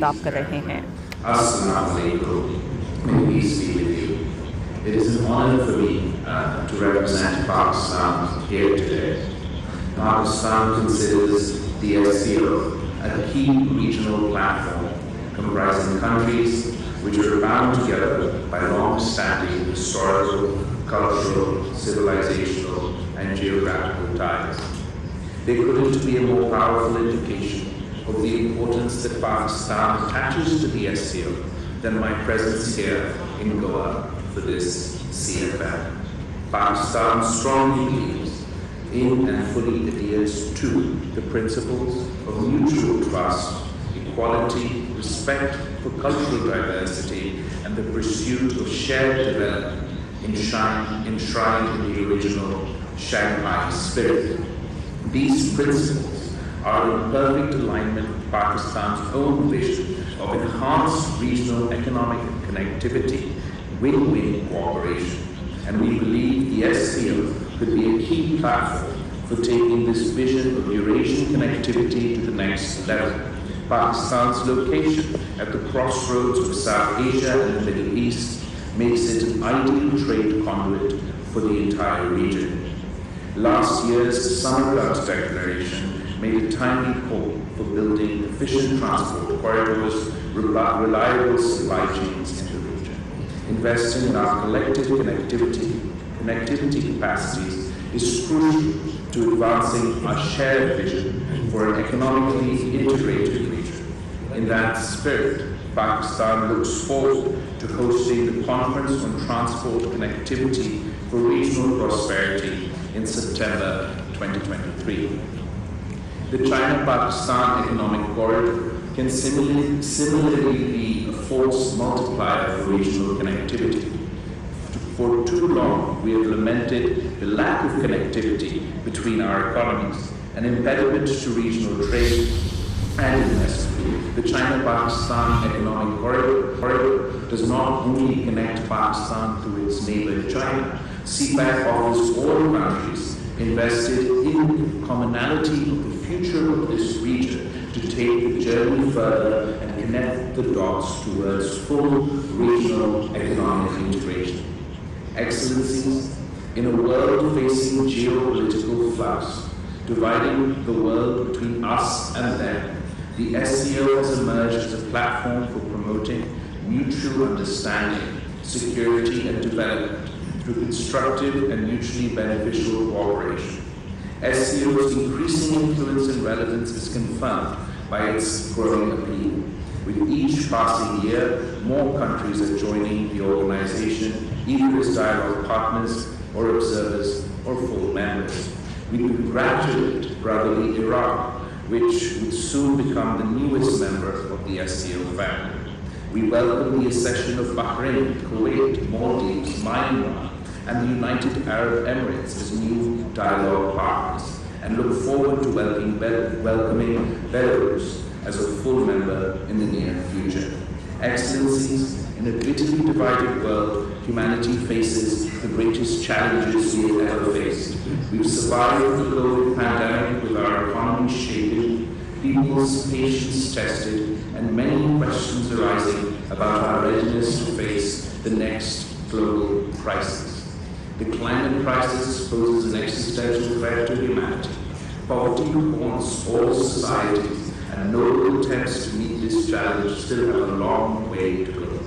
खिताब कर रहे हैं। Assalamu alaikum. May peace be with you. It is an honor for me to represent Pakistan here today. Pakistan considers the SCO a key regional platform comprising countries which are bound together by long-standing historical, cultural, civilizational, and geographical ties. There couldn't be a more powerful indication of the importance that Pakistan attaches to the SCO than my presence here in Goa for this CFM. Pakistan strongly believes in and fully adheres to the principles of mutual trust, equality, respect for cultural diversity, and the pursuit of shared development enshrined in the original Shanghai spirit. These principles are in perfect alignment with Pakistan's own vision of enhanced regional economic connectivity, win-win cooperation, and we believe the SCO could be a key platform for taking this vision of Eurasian connectivity to the next level. Pakistan's location at the crossroads of South Asia and the Middle East makes it an ideal trade conduit for the entire region. Last year's Samarkand Declaration made a timely call for building efficient transport corridors, reliable supply chains in the region. Investing in our collective connectivity capacities is crucial to advancing our shared vision for an economically integrated region. In that spirit, Pakistan looks forward to hosting the Conference on Transport Connectivity for Regional Prosperity in September 2023. The China-Pakistan economic corridor can similarly be a force multiplier for regional connectivity. For too long, we have lamented the lack of connectivity between our economies, an impediment to regional trade and investment. The China-Pakistan economic corridor does not only connect Pakistan to its neighbor China. CPEC offers all countries invested in commonality of the future of this region to take the journey further and connect the dots towards full regional economic integration. Excellencies, in a world facing geopolitical flux, dividing the world between us and them, the SCO has emerged as a platform for promoting mutual understanding, security, and development through constructive and mutually beneficial cooperation. SCO's increasing influence and relevance is confirmed by its growing appeal. With each passing year, more countries are joining the organization, either as dialogue partners or observers or full members. We congratulate brotherly Iraq, which would soon become the newest member of the SCO family. We welcome the accession of Bahrain, Kuwait, Maldives, Myanmar, and the United Arab Emirates as new dialogue partners, and look forward to welcoming Belarus as a full member in the near future. Excellencies, in a bitterly divided world, humanity faces the greatest challenges we have ever faced. We've survived the COVID pandemic with our economy shaken, people's patience tested, and many questions arising about our readiness to face the next global crisis. The climate crisis poses an existential threat to humanity. Poverty haunts all societies, and noble attempts to meet this challenge still have a long way to go.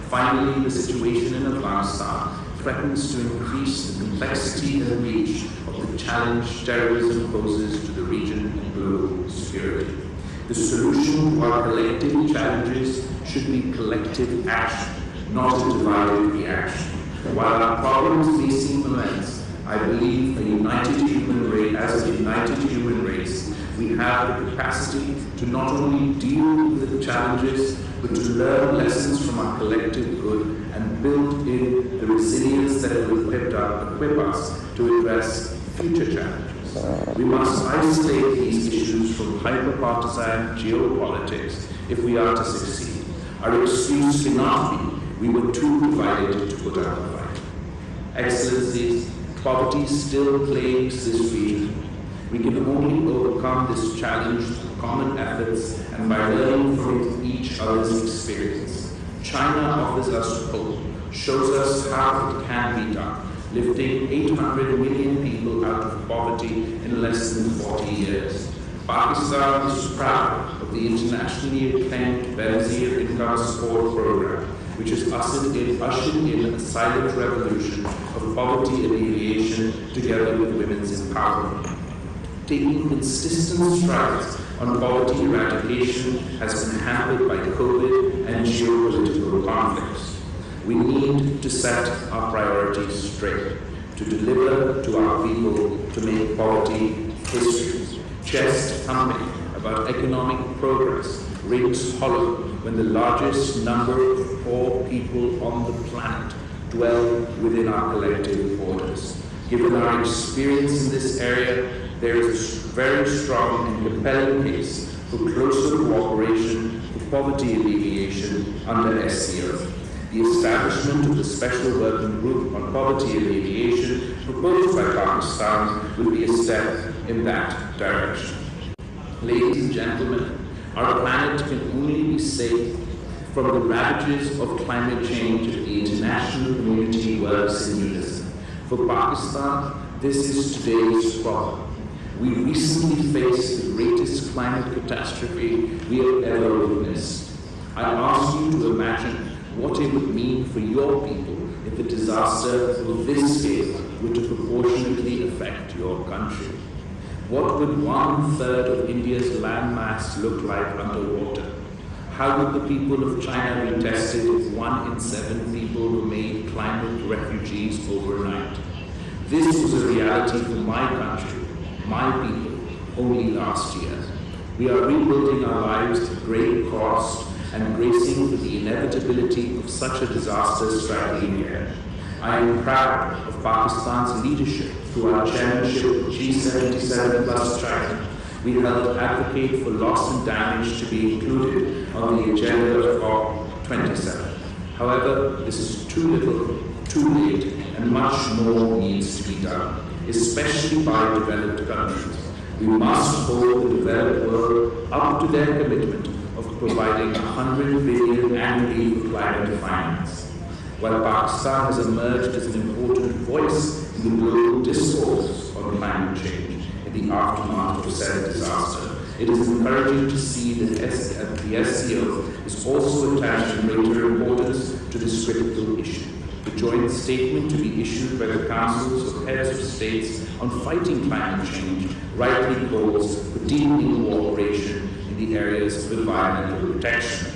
Finally, the situation in Afghanistan threatens to increase the complexity and reach of the challenge terrorism poses to the region and global security. The solution to our collective challenges should be collective action, not a divided reaction. While our problems may seem immense, I believe as a united human race, we have the capacity to not only deal with the challenges, but to learn lessons from our collective good and build in the resilience that will equip us to address future challenges. We must isolate these issues from hyper-partisan geopolitics if we are to succeed. Our excuse cannot be we were too divided to put up a fight. Excellencies, poverty still plagues this region. We can only overcome this challenge through common efforts and by learning from each other's experience. China offers us hope, shows us how it can be done, lifting 800 million people out of poverty in less than 40 years. Pakistan is proud of the internationally acclaimed Benazir Income Support Program, which has ushered in a silent revolution of poverty alleviation together with women's empowerment. Taking consistent strides on poverty eradication has been hampered by COVID and geopolitical conflicts. We need to set our priorities straight, to deliver to our people, to make poverty history. Chest thumping about economic progress rings hollow when the largest number of poor people on the planet dwell within our collective borders. Given our experience in this area, there is a very strong and compelling case for closer cooperation for poverty alleviation under SCO. The establishment of the Special Working Group on Poverty Alleviation proposed by Pakistan will be a step in that direction. Ladies and gentlemen, our planet can only be saved from the ravages of climate change if the international community works in unison. For Pakistan, this is today's problem. We recently faced the greatest climate catastrophe we have ever witnessed. I ask you to imagine what it would mean for your people if a disaster of this scale were to proportionately affect your country. What would 1/3 of India's landmass look like underwater? How would the people of China be tested if 1 in 7 people were made climate refugees overnight? This was a reality for my country, my people, only last year. We are rebuilding our lives at great cost and bracing for the inevitability of such a disaster striking here. I am proud of Pakistan's leadership through our chairmanship of G77 plus China. We helped advocate for loss and damage to be included on the agenda of COP27. However, this is too little, too late, and much more needs to be done, especially by developed countries. We must hold the developed world up to their commitment of providing $100 billion annually for climate finance. While Pakistan has emerged as an important voice in the global discourse on climate change in the aftermath of said disaster, it is encouraging to see that the SCO is also attaching greater importance to this critical issue. The joint statement to be issued by the Councils of Heads of States on fighting climate change rightly calls for deepening cooperation in the areas of environmental protection.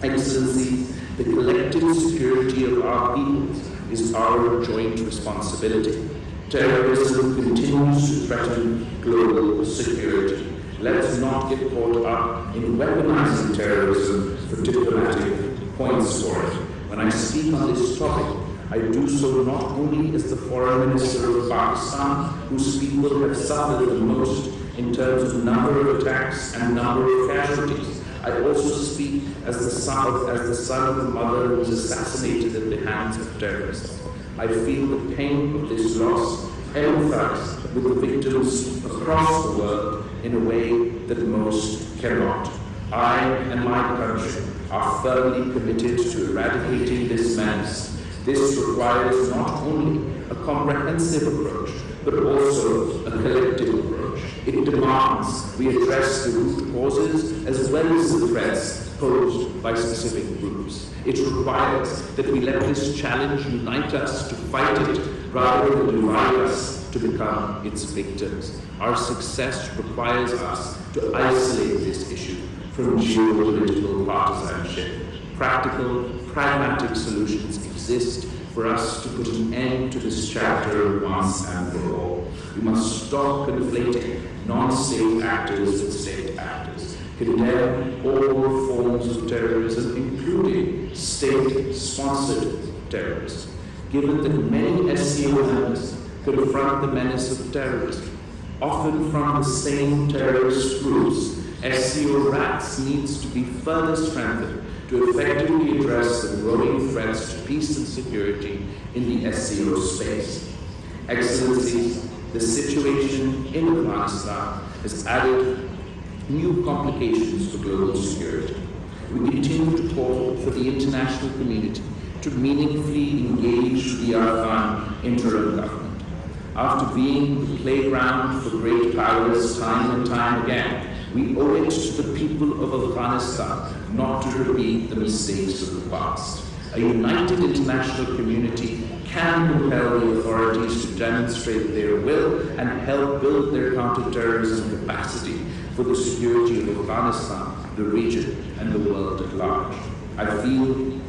Excellency, the collective security of our peoples is our joint responsibility. Terrorism continues to threaten global security. Let's not get caught up in weaponizing terrorism for diplomatic points for it. When I speak on this topic, I do so not only as the Foreign Minister of Pakistan, whose people have suffered the most in terms of number of attacks and number of casualties. I also speak as the son of the mother who was assassinated at the hands of terrorists. I feel the pain of this loss, empathize with the victims across the world in a way that most cannot. I and my country are firmly committed to eradicating this menace. This requires not only a comprehensive approach, but also a collective approach. It demands we address the root causes as well as the threats posed by specific groups. It requires that we let this challenge unite us to fight it rather than divide us to become its victims. Our success requires us to isolate this issue from geopolitical partisanship. Practical, pragmatic solutions exist for us to put an end to this chapter once and for all. We must stop conflating non-state actors with state actors, condemn all forms of terrorism, including state-sponsored terrorism. Given that many SCO members confront the menace of terrorism, often from the same terrorist groups, SCO RATS needs to be further strengthened to effectively address the growing threats to peace and security in the SCO space. Excellencies, the situation in Afghanistan has added new complications for global security. We continue to call for the international community to meaningfully engage the Afghan interim government. After being the playground for great powers time and time again, we owe it to the people of Afghanistan not to repeat the mistakes of the past. A united international community can compel the authorities to demonstrate their will and help build their counter-terrorism capacity for the security of Afghanistan, the region, and the world at large. I feel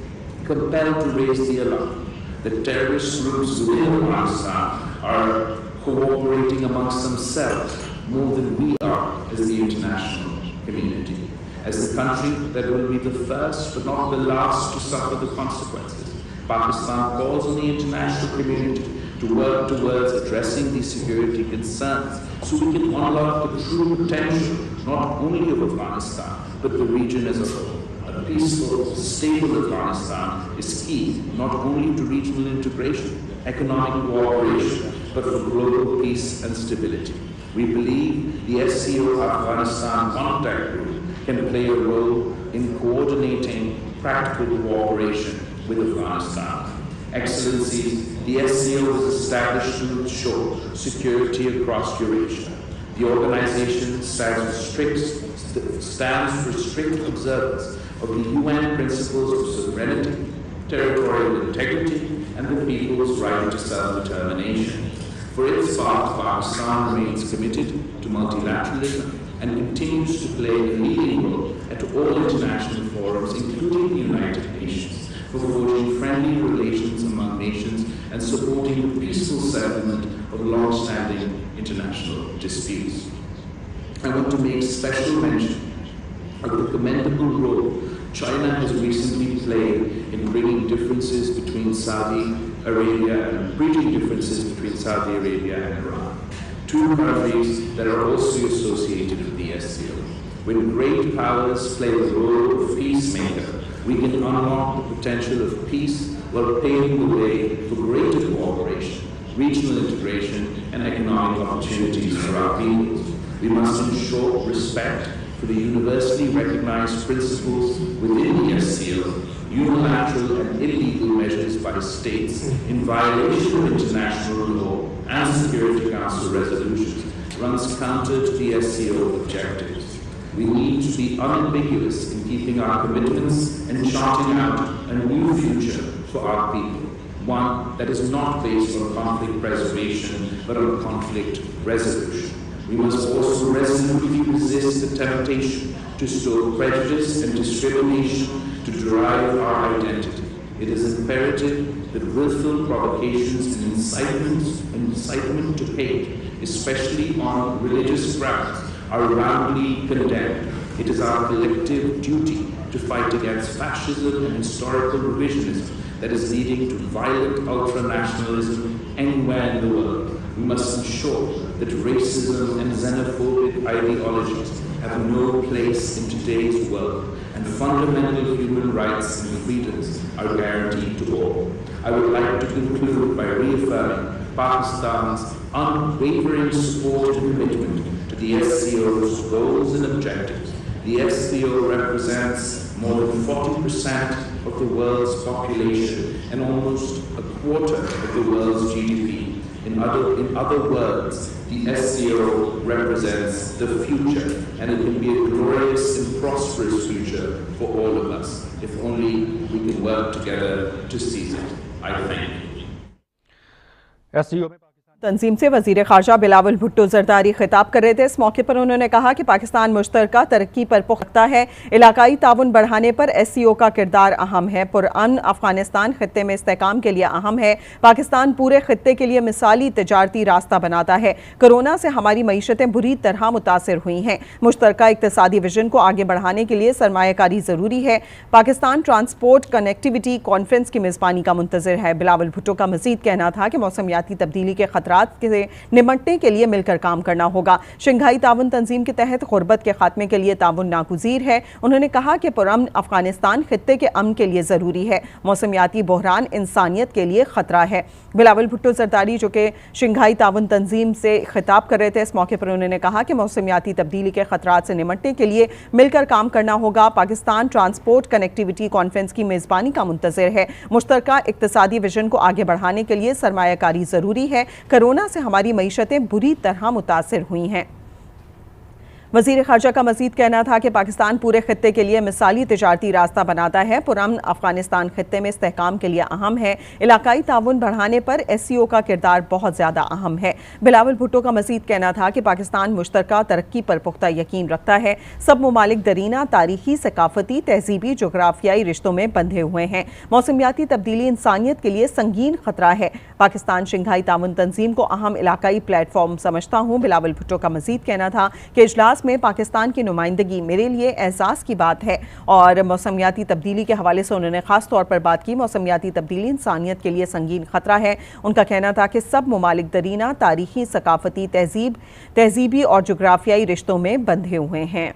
compelled to raise the alarm that terrorist groups within Afghanistan are cooperating amongst themselves more than we are as the international community. As the country that will be the first but not the last to suffer the consequences, Pakistan calls on the international community to work towards addressing these security concerns so we can unlock the true potential not only of Afghanistan but the region as a whole. A peaceful, stable Afghanistan is key not only to regional integration, economic cooperation, but for global peace and stability. We believe the SCO Afghanistan Contact Group can play a role in coordinating practical cooperation with Afghanistan. Excellencies, the SCO was established to ensure security across Eurasia. The organization stands for strict observance of the UN principles of sovereignty, territorial integrity, and the people's right to self-determination. For its part, Pakistan remains committed to multilateralism and continues to play a leading role at all international forums, including the United Nations, for forging friendly relations among nations and supporting the peaceful settlement of long-standing international disputes. I want to make special mention of the commendable role China has recently played in bridging differences between Saudi Arabia and Iran, two countries that are also associated with the SCO. When great powers play the role of peacemaker, we can unlock the potential of peace while paving the way for greater cooperation, regional integration, and economic opportunities for our peoples. We must ensure respect for the universally recognized principles within the SCO. Unilateral and illegal measures by states in violation of international law and Security Council resolutions runs counter to the SCO objectives. We need to be unambiguous in keeping our commitments and charting out a new future for our people, one that is not based on conflict preservation but on conflict resolution. We must also resolutely resist the temptation to stoke prejudice and discrimination to derive our identity. It is imperative that willful provocations and incitement to hate, especially on religious grounds, are roundly condemned. It is our collective duty to fight against fascism and historical revisionism that is leading to violent ultranationalism anywhere in the world. We must ensure that racism and xenophobic ideologies have no place in today's world, and fundamental human rights and freedoms are guaranteed to all. I would like to conclude by reaffirming Pakistan's unwavering support and commitment to the SCO's goals and objectives. The SCO represents more than 40% of the world's population and almost a quarter of the world's GDP. In other words, the SCO represents the future, and it can be a glorious and prosperous future for all of us, if only we can work together to seize it. I thank you. SCO तंजीम से वज़ीर ख़ारजा बिलावल भुट्टो ज़रदारी खिताब कर रहे थे। इस मौके पर उन्होंने कहा कि पाकिस्तान मुश्तरका तरक्की पर पुख्ता है, इलाकाई ताउन बढ़ाने पर SCO का किरदार अहम है। पुरअमन अफ़गानिस्तान ख़ित्ते में इस्तेहकाम के लिए अहम है। पाकिस्तान पूरे ख़ित्ते के लिए मिसाली तजारती रास्ता बनाता है। कोरोना से हमारी मईशतें बुरी तरह मुतासिर हुई हैं। मुश्तरका इक़्तिसादी विजन को आगे बढ़ाने के लिए सरमायाकारी ज़रूरी है। पाकिस्तान ट्रांसपोर्ट कनेक्टिविटी कॉन्फ्रेंस की मेज़बानी का मुंतज़िर है। बिलावल भुट्टो का मज़ीद कहना था कि मौसमियाती तब्दीली के खतरा खतरात से निमटने के लिए मिलकर काम करना होगा। शंघाई ताउन तंजीम के तहत गुर्बत के खात्मे के लिए ताउन नागुज़ीर है। उन्होंने कहा कि पुरअमन अफगानिस्तान खित्ते के अमन के लिए ज़रूरी है। मौसमियाती बहरान इंसानियत के लिए ख़तरा है। बिलावल भुट्टो जरदारी जो कि शंघाई ताउन तंजीम से खिताब कर रहे थे, इस मौके पर उन्होंने कहा कि मौसमियाती तब्दीली के खतरात से निमटने के लिए मिलकर काम करना होगा। पाकिस्तान ट्रांसपोर्ट कनेक्टिविटी कॉन्फ्रेंस की मेज़बानी का मुंतज़िर है। मुश्तरका इक़्तिसादी विजन को आगे बढ़ाने के लिए सरमायाकारी ज़रूरी है। कोरोना से हमारी मईशतें बुरी तरह मुतासिर हुई हैं। वज़ीर ख़ारजा का मज़ीद कहना था कि पाकिस्तान पूरे खित्ते के लिए मिसाली तिजारती रास्ता बनाता है। पुरअमन अफगानिस्तान खित्ते में इस्तेहकाम के लिए अहम है। इलाकाई ताउन बढ़ाने पर SCO का किरदार बहुत ज़्यादा अहम है। बिलावल भुट्टो का मज़ीद कहना था कि पाकिस्तान मुश्तरका तरक्की पर पुख्ता यकीन रखता है। सब ममालिक दरीना तारीखी, सकाफती, तहजीबी, जोग्राफियाई रिश्तों में बंधे हुए हैं। मौसमियाती तब्दीली इंसानियत के लिए संगीन खतरा है। पाकिस्तान शंघाई ताउन तंजीम को अहम इलाकाई प्लेटफॉर्म समझता हूँ। बिलावल भुट्टो का मज़ीद कहना था कि इजलास में पाकिस्तान की नुमाइंदगी मेरे लिए एहसास की बात है। और मौसमियाती तब्दीली के हवाले से उन्होंने खास तौर पर बात की। मौसमियाती तब्दीली इंसानियत के लिए संगीन खतरा है। उनका कहना था कि सब ममालिक दरीना तारीखी, सकाफती, तहजीबी और जोग्राफियाई रिश्तों में बंधे हुए हैं।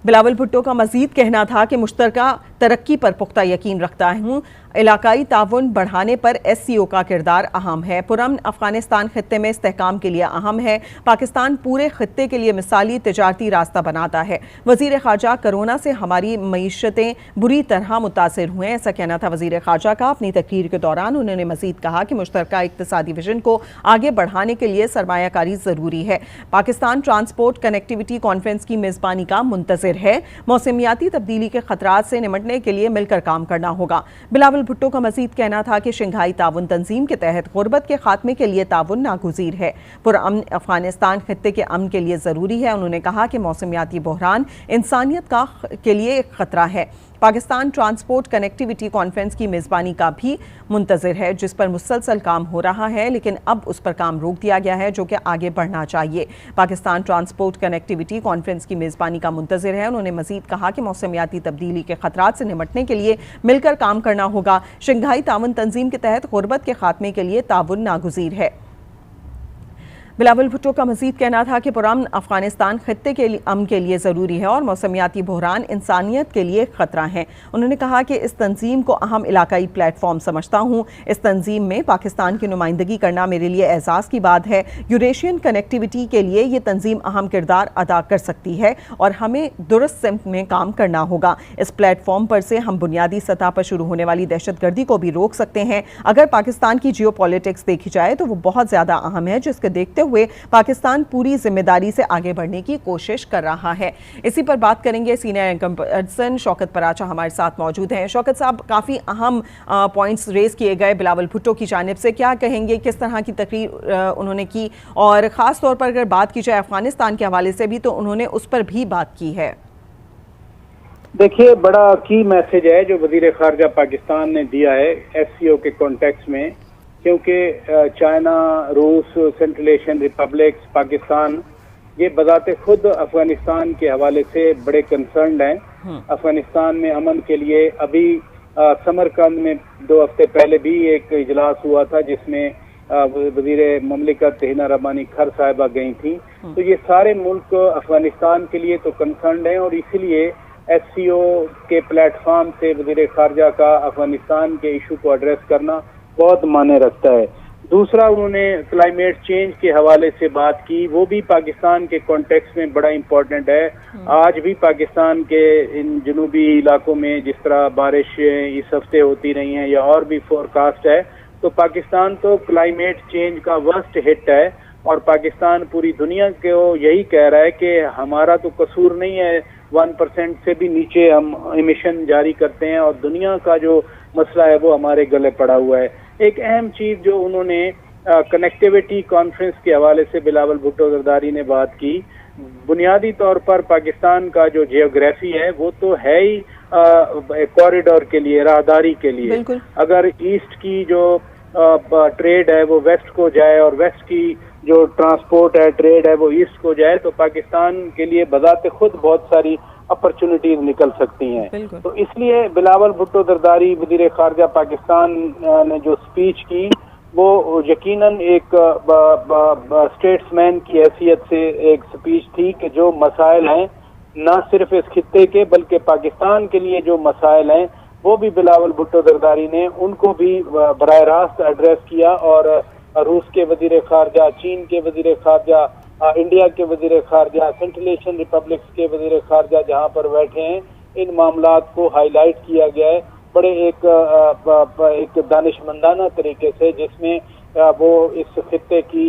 बिलावल भुट्टो का मज़ीद कहना था कि मुश्तरका तरक्की पर पुख्ता यकीन रखता हूँ। इलाकाई ताउन बढ़ाने पर SCO का किरदार अहम है। पुरअमन अफगानिस्तान खित्ते में इस्तेहकाम के लिए अहम है। पाकिस्तान पूरे खित्ते के लिए मिसाली तिजारती रास्ता बनाता है। वज़ीर ख़ारजा कोरोना से हमारी मईशतें बुरी तरह मुतासिर हुए, ऐसा कहना था वज़ीर ख़ारजा का। अपनी तकरीर के दौरान उन्होंने मज़ीद कहा कि मुश्तरका इक़्तिसादी विजन को आगे बढ़ाने के लिए सरमायाकारी ज़रूरी है। पाकिस्तान ट्रांसपोर्ट कनेक्टिविटी कॉन्फ्रेंस की मेज़बानी का मुंतज़िर है। मौसमियाती तब्दीली के खतरात से निमटने के लिए मिलकर काम करना होगा। बिलावल भुट्टो का मज़ीद कहना था कि शंघाई ताउन तंजीम के तहत गुर्बत के खात्मे के लिए ताउन नागुज़ीर है। पुरअमन अफगानिस्तान खित्ते के अमन के लिए ज़रूरी है। उन्होंने कहा कि मौसमियाती बहरान इंसानियत के लिए एक ख़तरा है। पाकिस्तान ट्रांसपोर्ट कनेक्टिविटी कॉन्फ्रेंस की मेज़बानी का भी मुंतज़िर है, जिस पर मुसलसल काम हो रहा है, लेकिन अब उस पर काम रोक दिया गया है, जो कि आगे बढ़ना चाहिए। पाकिस्तान ट्रांसपोर्ट कनेक्टिविटी कॉन्फ्रेंस की मेज़बानी का मुंतज़िर है। उन्होंने मज़ीद कहा कि मौसमियाती तब्दीली के खतरात से निमटने के लिए मिलकर काम करना होगा। शंघाई ताउन तंजीम के तहत गुर्बत के खात्मे के लिए ताउन नागुज़ीर है। बिलावल भुट्टो का मज़ीद कहना था कि पुरअमन अफगानिस्तान खित्ते के अमन के लिए ज़रूरी है और मौसमियाती बहरान इंसानियत के लिए ख़तरा है। उन्होंने कहा कि इस तंजीम को अहम इलाकाई प्लेटफॉर्म समझता हूँ। इस तंजीम में पाकिस्तान की नुमाइंदगी करना मेरे लिए एहसास की बात है। यूरेशियन कनेक्टिविटी के लिए ये तंजीम अहम किरदार अदा कर सकती है और हमें दुरुस्त सिमत में काम करना होगा। इस प्लेटफॉर्म पर से हम बुनियादी सतह पर शुरू होने वाली दहशतगर्दी को भी रोक सकते हैं। अगर पाकिस्तान की जियोपॉलिटिक्स देखी जाए तो वो बहुत ज़्यादा अहम है, जिसके देखते हुए पाकिस्तान पूरी जिम्मेदारी से आगे बढ़ने की कोशिश कर रहा है। इसी पर बात करेंगे। Senior anchor person Shaukat Paracha हमारे साथ मौजूद हैं। शौकत साहब, काफ़ी अहम पॉइंट्स रेज किए गए बिलावल भुट्टो की जानिब से, क्या कहेंगे, किस तरह की तकरीर उन्होंने की, और ख़ास तौर पर अगर बात की जाए अफगानिस्तान के हवाले से भी तो उन्होंने उस पर भी बात की है। देखिए, बड़ा की मैसेज है जो वज़ीर ख़ारजा पाकिस्तान ने दिया है SCO के कॉन्टेक्स्ट में, क्योंकि चाइना, रूस, सेंट्रल एशियन रिपब्लिक्स, पाकिस्तान, ये बजाते खुद अफगानिस्तान के हवाले से बड़े कंसर्न्ड हैं। अफगानिस्तान में अमन के लिए अभी समरकंद में 2 हफ्ते पहले भी एक इजलास हुआ था, जिसमें वज़ीर ममलिकत हिना रब्बानी खर साहिबा गई थी। तो ये सारे मुल्क अफगानिस्तान के लिए तो कंसर्न्ड हैं और इसीलिए SCO के प्लेटफॉर्म से वज़ीर ख़ारजा का अफगानिस्तान के इशू को एड्रेस करना बहुत मायने रखता है। दूसरा, उन्होंने क्लाइमेट चेंज के हवाले से बात की, वो भी पाकिस्तान के कॉन्टेक्स्ट में बड़ा इम्पोर्टेंट है। आज भी पाकिस्तान के इन जनूबी इलाकों में जिस तरह बारिश इस हफ्ते होती रही हैं या और भी फोरकास्ट है, तो पाकिस्तान तो क्लाइमेट चेंज का वर्स्ट हिट है और पाकिस्तान पूरी दुनिया को यही कह रहा है कि हमारा तो कसूर नहीं है, 1% से भी नीचे हम एमिशन जारी करते हैं और दुनिया का जो मसला है वो हमारे गले पड़ा हुआ है। एक अहम चीज जो उन्होंने कनेक्टिविटी कॉन्फ्रेंस के हवाले से बिलावल भुट्टो जरदारी ने बात की, बुनियादी तौर पर पाकिस्तान का जो जियोग्राफी है वो तो है ही कॉरिडोर के लिए, राहदारी के लिए। अगर ईस्ट की जो ट्रेड है वो वेस्ट को जाए और वेस्ट की जो ट्रांसपोर्ट है, ट्रेड है, वो ईस्ट को जाए तो पाकिस्तान के लिए बजाते खुद बहुत सारी अपॉर्चुनिटीज निकल सकती हैं। तो इसलिए बिलावल भुट्टो जरदारी वज़ीर ख़ारजा पाकिस्तान ने जो स्पीच की वो यकीनन एक स्टेट्समैन की हैसियत से एक स्पीच थी कि जो मसाइल हैं न सिर्फ इस खित्ते के बल्कि पाकिस्तान के लिए जो मसाइल हैं वो भी बिलावल भुट्टो जरदारी ने उनको भी बराह रास्त एड्रेस किया। और रूस के वजीर खारजा, चीन के वजीर खारजा, इंडिया के वजीर खारजा, सेंट्रल एशियन रिपब्लिक्स के वजीर खारजा जहां पर बैठे हैं, इन मामलात को हाईलाइट किया गया है बड़े एक दानिशमंदाना तरीके से, जिसमें वो इस खित्ते की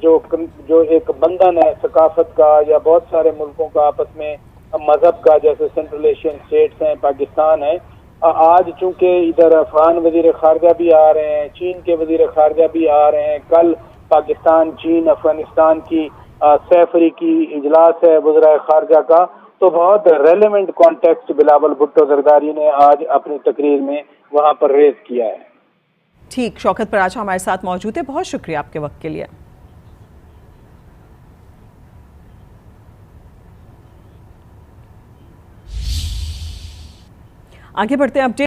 जो एक बंधन है सकाफत का या बहुत सारे मुल्कों का आपस में मजहब का, जैसे सेंट्रल एशियन स्टेट्स हैं, पाकिस्तान है, आज चूंकि इधर अफगान वजीर खारजा भी आ रहे हैं, चीन के वजीर खारजा भी आ रहे हैं, कल पाकिस्तान, चीन, अफगानिस्तान की सैफरी की इजलास है वज़राए खारजा का, तो बहुत रेलेवेंट कॉन्टेक्स्ट बिलावल भुट्टो जरदारी ने आज अपनी तकरीर में वहां पर रेज किया है। ठीक, शौकत पराचा हमारे साथ मौजूद है, बहुत शुक्रिया आपके वक्त के लिए। आगे बढ़ते हैं अपडेट।